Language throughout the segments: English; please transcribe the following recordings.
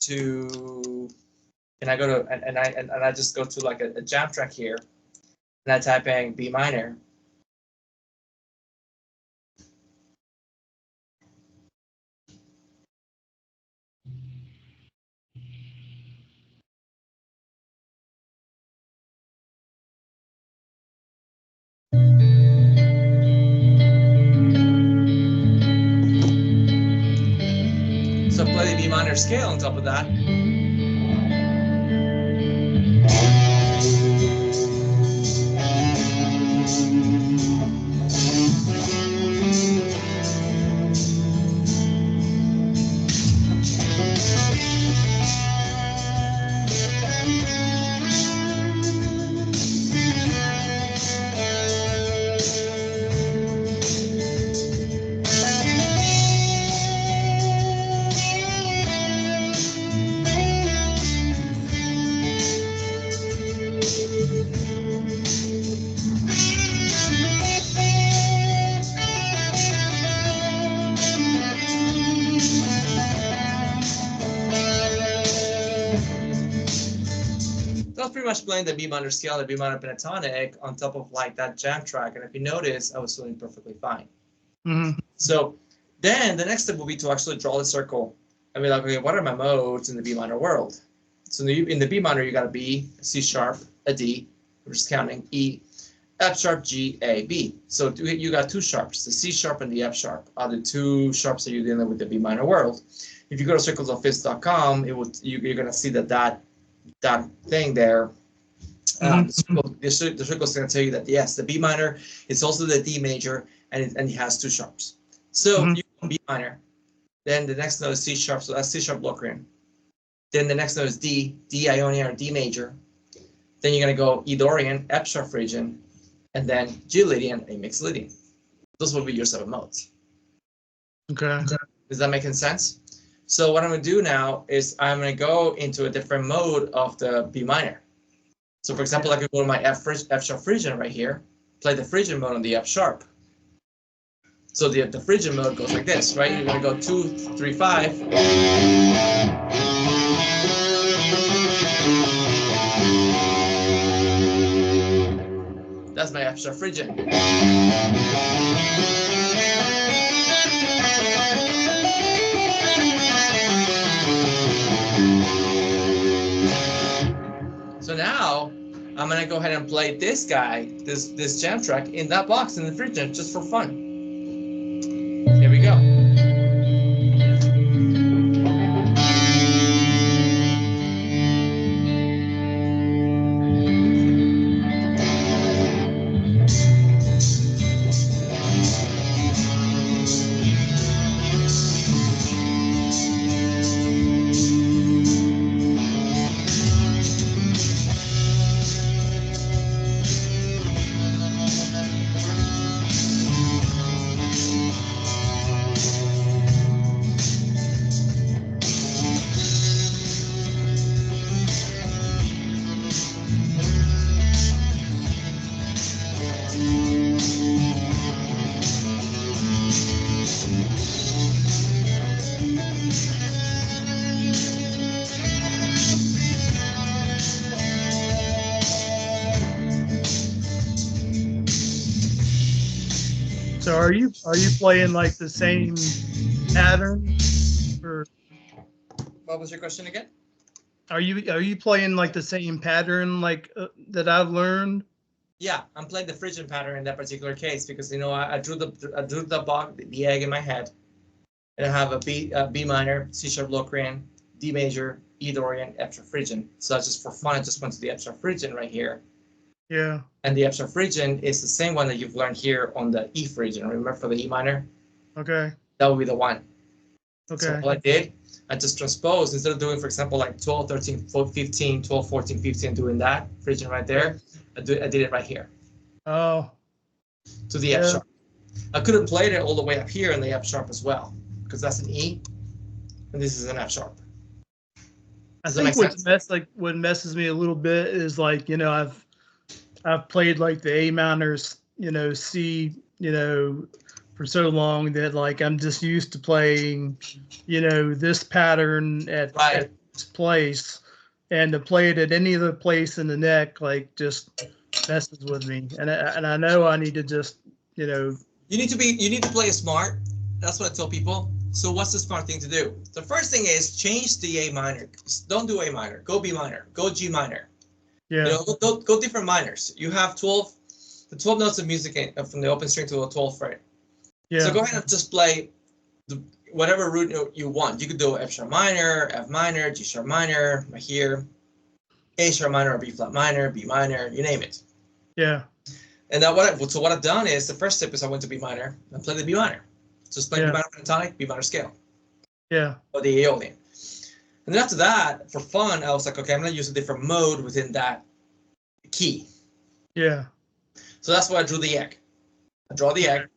to, and I go to, and I just go to like a jam track here, and I type in B minor. So play the B minor scale on top of that. Pretty much playing the B minor scale, the B minor pentatonic on top of like that jam track, and if you notice, I was doing perfectly fine. So then the next step will be to actually draw the circle and be like, okay, what are my modes in the B minor world? So in the B minor, you got a B, a C sharp, a D, we're just counting, E, F sharp, G, A, B. So you got two sharps, the C sharp and the F sharp are the two sharps that you're dealing with the B minor world. If you go to circlesofifths.com, you're gonna see that thing there, the circle is going to tell you that yes, the B minor is also the D major, and it has two sharps. So you go B minor, then the next note is C sharp, so that's C sharp Locrian. Then the next note is D Ionian or D major. Then you're going to go E Dorian, F sharp Phrygian, and then G Lydian, A mixed Lydian. Those will be your 7 modes. Okay. Is that making sense? So what I'm going to do now is I'm going to go into a different mode of the B minor. So for example, I could go to my F sharp Phrygian right here, play the Phrygian mode on the F sharp. So the Phrygian mode goes like this, right? You're going to go 2, 3, 5. That's my F sharp Phrygian. So now I'm gonna go ahead and play this guy, this jam track in that box in the Phrygian just for fun. Here we go. So are you playing like the same pattern, or What was your question again? are you playing like the same pattern like that I've learned? Yeah, I'm playing the Phrygian pattern in that particular case because I drew the box, the egg in my head, and I have a B minor, C sharp Locrian, D major, E Dorian, F sharp Phrygian. So that's just for fun. I just went to the F sharp Phrygian right here. Yeah. And the F sharp Phrygian is the same one that you've learned here on the E Phrygian. Remember for the E minor? Okay. That would be the one. Okay. So all I did, I just transposed, instead of doing, for example, like 12, 13, 15, 12, 14, 15, doing that Phrygian right there, I did it right here. Oh. To the F sharp. I could have played it all the way up here in the F sharp as well, because that's an E, and this is an F sharp. I think what messes me a little bit is like, I've played like the A minors, C, for so long that like I'm just used to playing, this pattern at place, and to play it at any other place in the neck, like, just messes with me. And I know I need to just, you know. You need to play smart. That's what I tell people. So what's the smart thing to do? The first thing is change the A minor. Don't do A minor. Go B minor. Go G minor. Yeah. You know, go different minors. You have 12 notes of music from the open string to a 12th fret. Yeah. So go ahead and just play whatever root note you want. You could do F sharp minor, F minor, G sharp minor, right here, A sharp minor or B flat minor, B minor, you name it. Yeah. And now what I've done is the first step is I went to B minor and played the B minor. Just play B minor pentatonic, B minor scale. Yeah. Or the Aeolian. And then after that, for fun, I was like, okay, I'm going to use a different mode within that key. Yeah. So that's why I drew the egg. I draw the egg,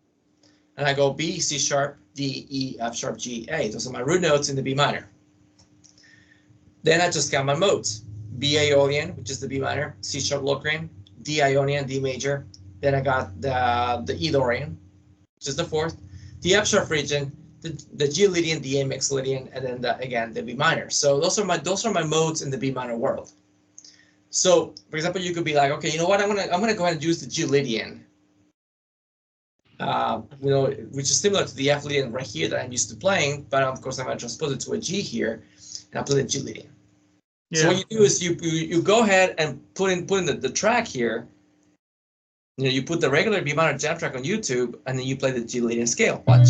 and I go B, C sharp, D, E, F sharp, G, A. Those are my root notes in the B minor. Then I just got my modes. B Aeolian, which is the B minor, C sharp Locrian, D Ionian, D major. Then I got the E Dorian, which is the fourth, the F sharp Phrygian, the G Lydian, the A mixed Lydian, and then again the B minor. So those are my modes in the B minor world. So for example, you could be like, okay, you know what? I'm gonna go ahead and use the G Lydian, you know, which is similar to the F Lydian right here that I'm used to playing, but of course I'm gonna transpose it to a G here, and I play the G Lydian. Yeah. So what you do is you go ahead and put in the track here. You know, you put the regular B minor jam track on YouTube, and then you play the G Lydian scale. Watch.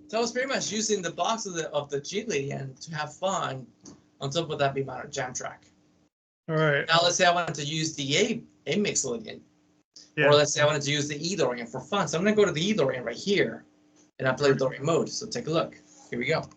So I was pretty much using the box of the G Lydian to have fun on top of that B minor jam track. All right. Now let's say I wanted to use the A mixed Lydian, or let's say I wanted to use the E Dorian for fun. So I'm gonna go to the E Dorian right here, and I play the Dorian mode. So take a look. Here we go.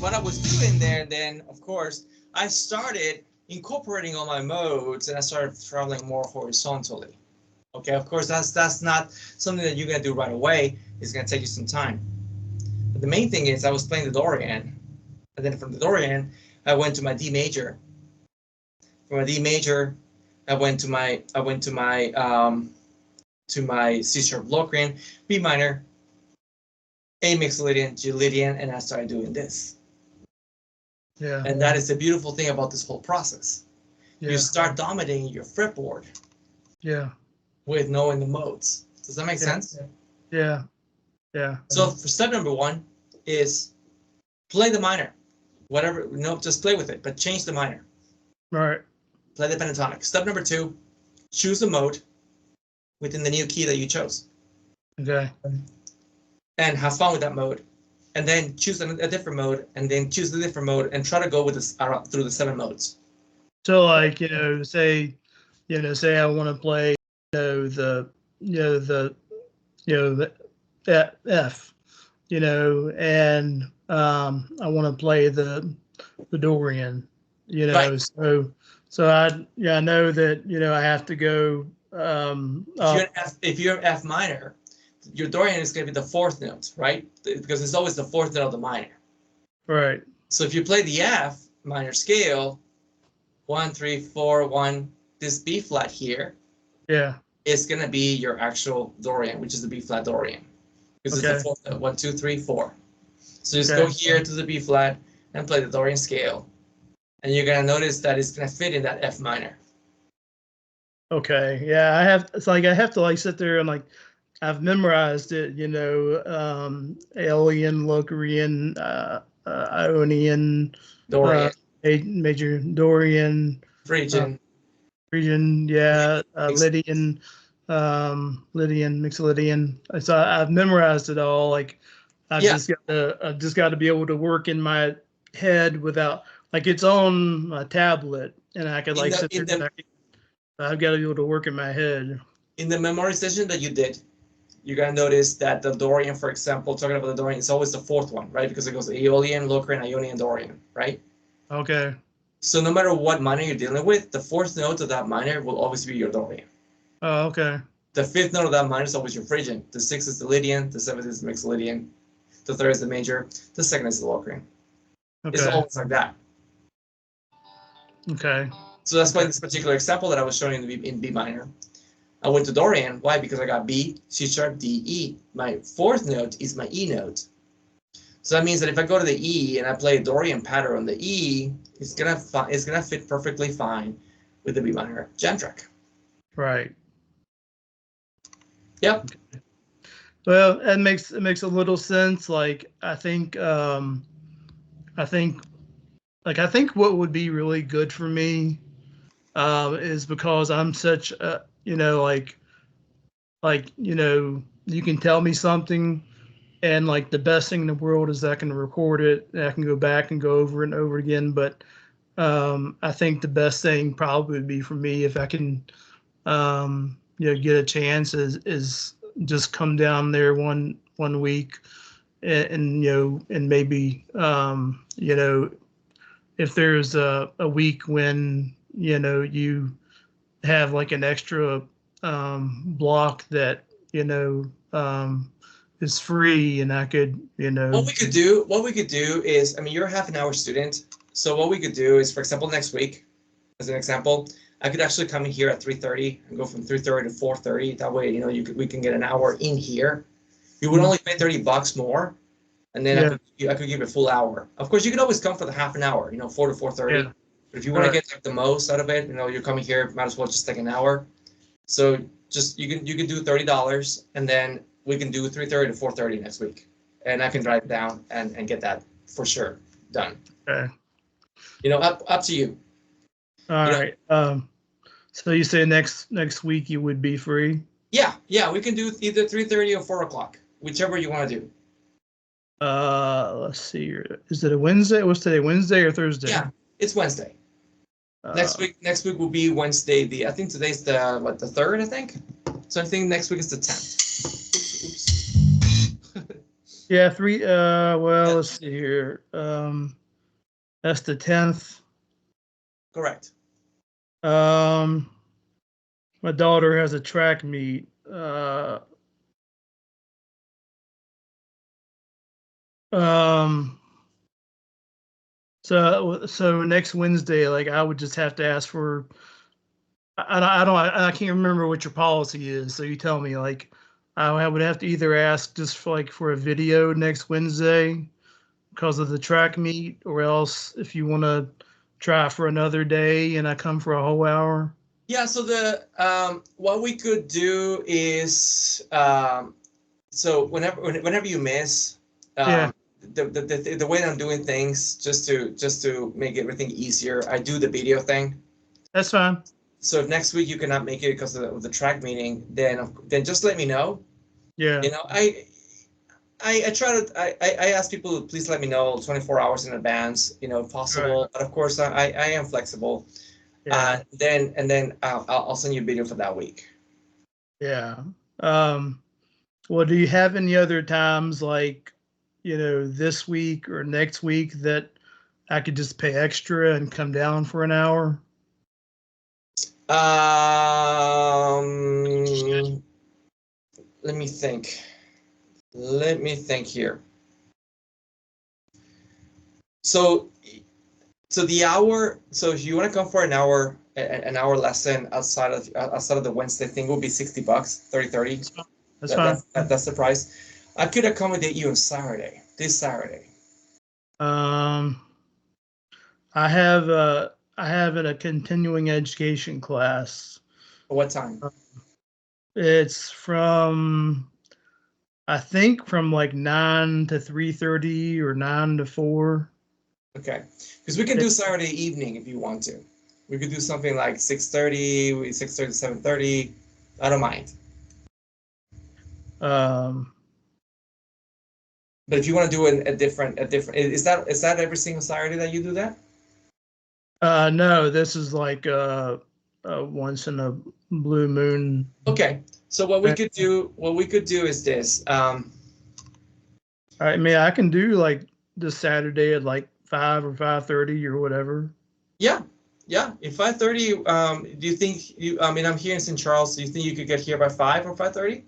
What I was doing there, then of course I started incorporating all my modes, and I started traveling more horizontally. Okay, of course that's not something that you're gonna do right away. It's gonna take you some time. But the main thing is I was playing the Dorian, and then from the Dorian I went to my D major. From my D major, I went to my C sharp Locrian, B minor, A mixed Lydian, G Lydian, and I started doing this. Yeah. And that is the beautiful thing about this whole process. Yeah. You start dominating your fretboard. Yeah. With knowing the modes. Does that make sense? Yeah. Yeah. So for step number one is play the minor. Whatever, just play with it, but change the minor. All right. Play the pentatonic. Step number two, choose a mode within the new key that you chose. Okay. And have fun with that mode. And then choose a different mode, and then choose the different mode, and try to go with this through the 7 modes. So, like, say I want to play, the F, and I want to play the Dorian, Right. So So I know that, I have to go. If you're in F minor, your Dorian is going to be the fourth note, right? Because it's always the fourth note of the minor. Right. So if you play the F minor scale, 1, 3, 4, 1, this B flat here, yeah, is going to be your actual Dorian, which is the B flat Dorian, because it's the fourth note. 1, 2, 3, 4. So just go here to the B flat and play the Dorian scale, and you're going to notice that it's going to fit in that F minor. Okay. Yeah, it's like I have to sit there and I've memorized it, Alien, Locrian, Ionian, Dorian, Major Dorian, Phrygian, yeah, Lydian, Mixed Lydian. So I've memorized it all. I've just got to be able to work in my head without it's on my tablet, and I could sit there. I've got to be able to work in my head. In the memorization that you did, you're going to notice that the Dorian, for example, talking about the Dorian, is always the fourth one, right? Because it goes Aeolian, Locrian, Ionian, Dorian, right? Okay. So no matter what minor you're dealing with, the fourth note of that minor will always be your Dorian. Oh, okay. The fifth note of that minor is always your Phrygian. The sixth is the Lydian. The seventh is the Mixed Lydian. The third is the major. The second is the Locrian. Okay. It's always like that. Okay. So that's why this particular example that I was showing in B minor, I went to Dorian. Why? Because I got B, C sharp, D, E. My fourth note is my E note. So that means that if I go to the E and I play a Dorian pattern on the E, it's gonna fit perfectly fine with the B minor jam track. Right. Yep. Okay. Well, it makes a little sense. I think what would be really good for me is because I'm such a, you can tell me something, and the best thing in the world is that I can record it and I can go back and go over it and over again. But I think the best thing probably would be for me if I can, get a chance is just come down there one week and maybe, if there's a week when, you have an extra block that, is free, and I could, What we could do is, I mean, you're a half an hour student. So what we could do is, for example, next week, as an example, I could actually come in here at 3:30 and go from 3:30 to 4:30. That way, we can get an hour in here. You would only pay $30 more, and then I could give you a full hour. Of course, you could always come for the half an hour, 4 to 4:30. Yeah. But if you want to get the most out of it, you're coming here, might as well just take an hour. So just you can do $30, and then we can do 3:30 to 4:30 next week, and I can drive down and get that for sure done. Okay. Up to you. All right. So you say next week you would be free? Yeah, we can do either 3:30 or 4 o'clock, whichever you want to do. Let's see here. Is it a Wednesday? What's today? Wednesday or Thursday? Yeah, it's Wednesday. Next week will be Wednesday. I think today's the 3rd, I think. So I think next week is the 10th. Oops. Yeah, 3. Well, let's see here. That's the 10th. Correct. My daughter has a track meet. So next Wednesday, I would just have to ask for. I can't remember what your policy is. So you tell me. I would have to either ask just for a video next Wednesday because of the track meet, or else if you want to try for another day and I come for a whole hour. Yeah. So what we could do is so whenever you miss. The way that I'm doing things, just to make everything easier, I do the video thing. That's fine. So if next week you cannot make it because of the track meeting, then just let me know. Yeah. I ask people to please let me know 24 hours in advance, if possible. Right. But of course, I am flexible. Yeah. Then I'll send you a video for that week. Yeah. Well, do you have any other times this week or next week that I could just pay extra and come down for an hour? Let me think. Let me think here. So the hour. So if you want to come for an hour lesson outside of the Wednesday thing, will be $60, 30. That's fine. That's the price. I could accommodate you on Saturday. This Saturday. I have a continuing education class. What time? It's I think from like 9 to 3:30 or 9 to 4. Okay, because we can do Saturday evening if you want to. We could do something like 6:30, 6:30 to 7:30. I don't mind. But if you want to do a different, is that every single Saturday that you do that? No, this is like once in a blue moon. Okay, so what we could do is this. I mean, I can do like this Saturday at like 5 or 5:30 or whatever. Yeah. At 5:30. Do you think you? I mean, I'm here in St. Charles. Do you think you could get here by 5 or 5:30?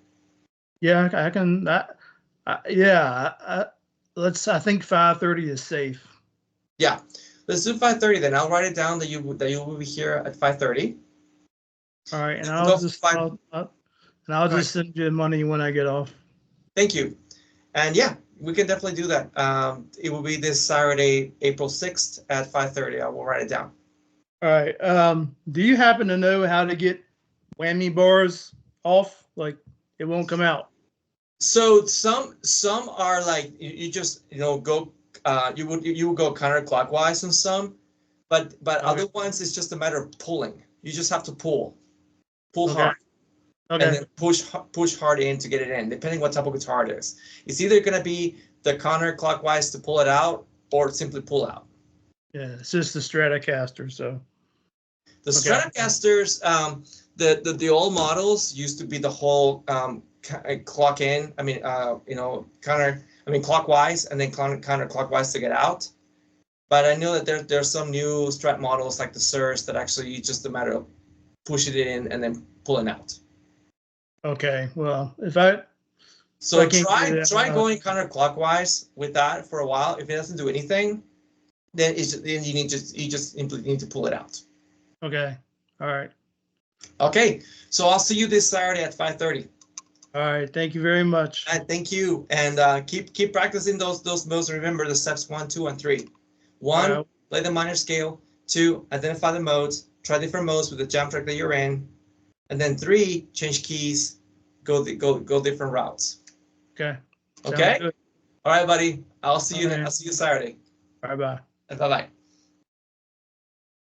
Yeah, I can. I think 5:30 is safe. Yeah, let's do 5:30 then. I'll write it down that you will be here at 5:30. All right, and I'll just send you money when I get off. Thank you. And yeah, we can definitely do that. It will be this Saturday, April 6th at 5:30. I will write it down. All right. Do you happen to know how to get whammy bars off? Like it won't come out. So some are like you just go you would go counterclockwise on some, but okay. Other ones it's just a matter of pulling. You just have to pull hard. Okay. And then push hard in to get it in, depending what type of guitar it is. It's either going to be the counterclockwise to pull it out or simply pull out. Yeah, it's just the Stratocaster. So the Stratocasters, the old models used to be the whole clock in. I mean, clockwise and then counterclockwise to get out. But I know that there's some new Strat models like the Sirs that actually just a matter of pushing it in and then pulling out. Okay, well, try going counterclockwise with that for a while. If it doesn't do anything, then you just need to pull it out. Okay. All right. Okay. So I'll see you this Saturday at 5:30. All right. Thank you very much. Thank you, and keep practicing those modes. Remember the steps 1, 2, and 3. 1, play the minor scale. 2, identify the modes. Try different modes with the jam track that you're in. And then 3, change keys, go different routes. Okay. Okay. All right, buddy. I'll see you Saturday. Bye bye. Bye bye.